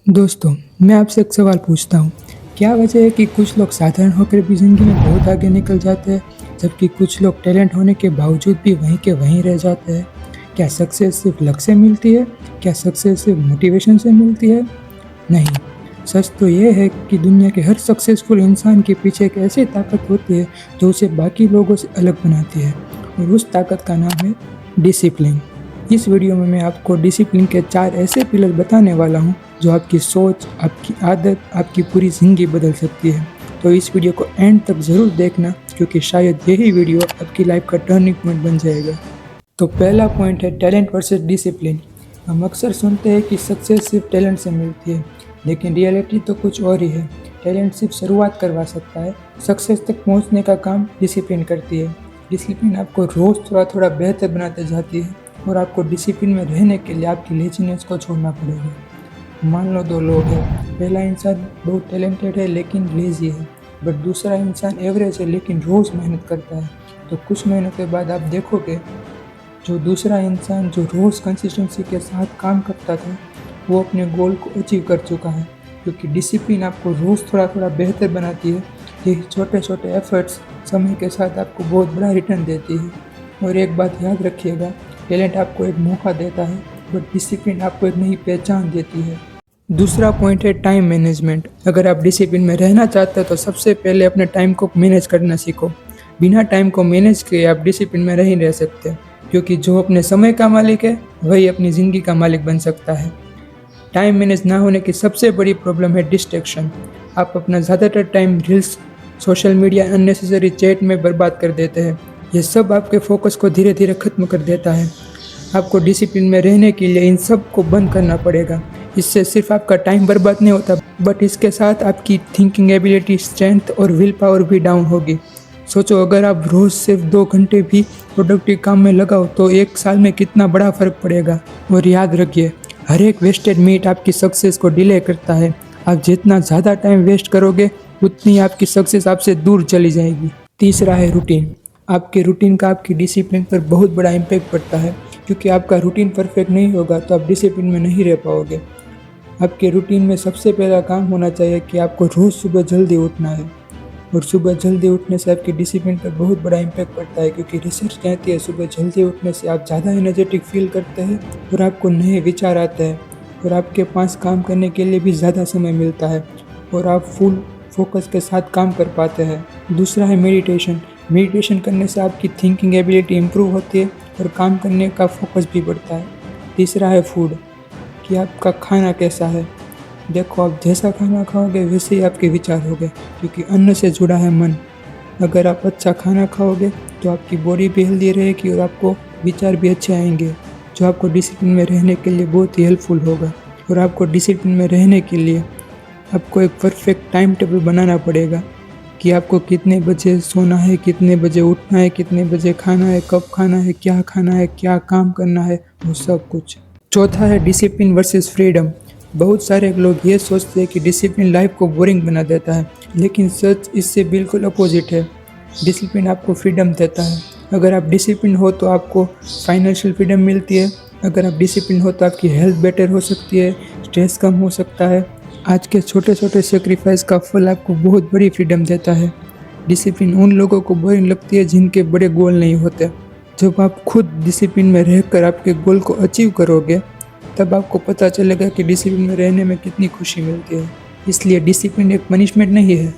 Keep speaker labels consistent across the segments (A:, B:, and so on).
A: दोस्तों, मैं आपसे एक सवाल पूछता हूँ, क्या वजह है कि कुछ लोग साधारण होकर भी ज़िंदगी में बहुत आगे निकल जाते हैं, जबकि कुछ लोग टैलेंट होने के बावजूद भी वहीं के वहीं रह जाते हैं? क्या सक्सेस सिर्फ लक से मिलती है? क्या सक्सेस सिर्फ मोटिवेशन से मिलती है? नहीं, सच तो ये है कि दुनिया के हर सक्सेसफुल इंसान के पीछे एक ऐसी ताकत होती है, जो उसे बाकी लोगों से अलग बनाती है और उस ताकत का नाम है डिसिप्लिन। इस वीडियो में मैं आपको डिसिप्लिन के 4 ऐसे पिलर बताने वाला हूँ, जो आपकी सोच, आपकी आदत, आपकी पूरी ज़िंदगी बदल सकती है। तो इस वीडियो को एंड तक ज़रूर देखना, क्योंकि शायद यही वीडियो आपकी लाइफ का टर्निंग पॉइंट बन जाएगा। तो पहला पॉइंट है टैलेंट वर्सेस डिसिप्लिन। हम अक्सर सुनते हैं कि सक्सेस सिर्फ टैलेंट से मिलती है, लेकिन रियलिटी तो कुछ और ही है। टैलेंट सिर्फ शुरुआत करवा सकता है, सक्सेस तक पहुंचने का काम डिसिप्लिन करती है। डिसिप्लिन आपको रोज़ थोड़ा थोड़ा बेहतर बनाते जाती है और आपको डिसिप्लिन में रहने के लिए आपकी लेजीनेस को छोड़ना पड़ेगा। मान लो 2 लोग हैं, पहला इंसान बहुत टैलेंटेड है लेकिन लेज़ी है, बट दूसरा इंसान एवरेज है लेकिन रोज़ मेहनत करता है। तो कुछ महीनों के बाद आप देखोगे, जो दूसरा इंसान जो रोज़ कंसिस्टेंसी के साथ काम करता था, वो अपने गोल को अचीव कर चुका है, क्योंकि डिसिप्लिन आपको रोज़ थोड़ा थोड़ा बेहतर बनाती है। ये छोटे छोटे एफर्ट्स समय के साथ आपको बहुत बड़ा रिटर्न देती है। और एक बात याद रखिएगा, टैलेंट आपको एक मौका देता है, बट डिसिप्लिन आपको एक नई पहचान देती है। दूसरा पॉइंट है टाइम मैनेजमेंट। अगर आप डिसिप्लिन में रहना चाहते हो तो सबसे पहले अपने टाइम को मैनेज करना सीखो। बिना टाइम को मैनेज किए आप डिसिप्लिन में नहीं रह सकते, क्योंकि जो अपने समय का मालिक है वही अपनी ज़िंदगी का मालिक बन सकता है। टाइम मैनेज ना होने की सबसे बड़ी प्रॉब्लम है डिस्ट्रैक्शन। आप अपना ज़्यादातर time reels, social media, unnecessary chat में बर्बाद कर देते हैं। ये सब आपके फोकस को धीरे धीरे ख़त्म कर देता है। आपको डिसिप्लिन में रहने के लिए इन सब को बंद करना पड़ेगा। इससे सिर्फ आपका टाइम बर्बाद नहीं होता, बट इसके साथ आपकी थिंकिंग एबिलिटी, स्ट्रेंथ और विल पावर भी डाउन होगी। सोचो, अगर आप रोज़ सिर्फ 2 घंटे भी प्रोडक्टिव काम में लगाओ तो 1 साल में कितना बड़ा फ़र्क पड़ेगा। और याद रखिए, हर एक वेस्टेड मिनट आपकी सक्सेस को डिले करता है। आप जितना ज़्यादा टाइम वेस्ट करोगे, उतनी आपकी सक्सेस आपसे दूर चली जाएगी। तीसरा है रूटीन। आपके रूटीन का आपकी डिसिप्लिन पर बहुत बड़ा इम्पैक्ट पड़ता है, क्योंकि आपका रूटीन परफेक्ट नहीं होगा तो आप डिसिप्लिन में नहीं रह पाओगे। आपके रूटीन में सबसे पहला काम होना चाहिए कि आपको रोज़ सुबह जल्दी उठना है, और सुबह जल्दी उठने से आपकी डिसिप्लिन पर बहुत बड़ा इम्पैक्ट पड़ता है, क्योंकि रिसर्च कहती है सुबह जल्दी उठने से आप ज़्यादा एनर्जेटिक फील करते हैं और आपको नए विचार आते हैं, और आपके पास काम करने के लिए भी ज़्यादा समय मिलता है और आप फुल फोकस के साथ काम कर पाते हैं। दूसरा है मेडिटेशन। मेडिटेशन करने से आपकी थिंकिंग एबिलिटी इम्प्रूव होती है और काम करने का फोकस भी बढ़ता है। तीसरा है फूड, कि आपका खाना कैसा है। देखो, आप जैसा खाना खाओगे वैसे ही आपके विचार होंगे, क्योंकि अन्न से जुड़ा है मन। अगर आप अच्छा खाना खाओगे तो आपकी बॉडी भी हेल्दी रहेगी और आपको विचार भी अच्छे आएंगे, जो आपको डिसिप्लिन में रहने के लिए बहुत ही हेल्पफुल होगा। और आपको डिसिप्लिन में रहने के लिए आपको एक परफेक्ट टाइम टेबल बनाना पड़ेगा, कि आपको कितने बजे सोना है, कितने बजे उठना है, कितने बजे खाना है, कब खाना है, क्या काम करना है, वो सब कुछ। चौथा है डिसिप्लिन वर्सेस फ्रीडम। बहुत सारे लोग ये सोचते हैं कि डिसिप्लिन लाइफ को बोरिंग बना देता है, लेकिन सच इससे बिल्कुल अपोजिट है। डिसिप्लिन आपको फ्रीडम देता है। अगर आप डिसिप्लिन हो तो आपको फाइनेंशियल फ्रीडम मिलती है। अगर आप डिसिप्लिन हो तो आपकी हेल्थ बेटर हो सकती है, स्ट्रेस कम हो सकता है। आज के छोटे छोटे सेक्रीफाइस का फल आपको बहुत बड़ी फ्रीडम देता है। डिसिप्लिन उन लोगों को बोरिंग लगती है जिनके बड़े गोल नहीं होते। जब आप खुद डिसिप्लिन में रहकर आपके गोल को अचीव करोगे, तब आपको पता चलेगा कि डिसिप्लिन में रहने में कितनी खुशी मिलती है। इसलिए डिसिप्लिन एक पनिशमेंट नहीं है,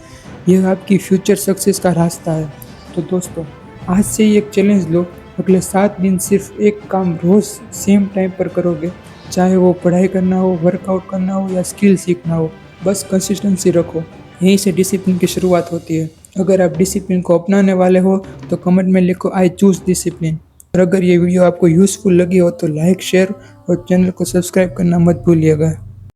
A: यह आपकी फ्यूचर सक्सेस का रास्ता है। तो दोस्तों, आज से ही एक चैलेंज लो, अगले 7 दिन सिर्फ एक काम रोज़ सेम टाइम पर करोगे, चाहे वो पढ़ाई करना हो, वर्कआउट करना हो या स्किल सीखना हो। बस कंसिस्टेंसी रखो, यहीं से डिसिप्लिन की शुरुआत होती है। अगर आप डिसिप्लिन को अपनाने वाले हो तो कमेंट में लिखो आई चूज़ डिसिप्लिन। और अगर ये वीडियो आपको यूज़फुल लगी हो तो लाइक, शेयर और चैनल को सब्सक्राइब करना मत भूलिएगा।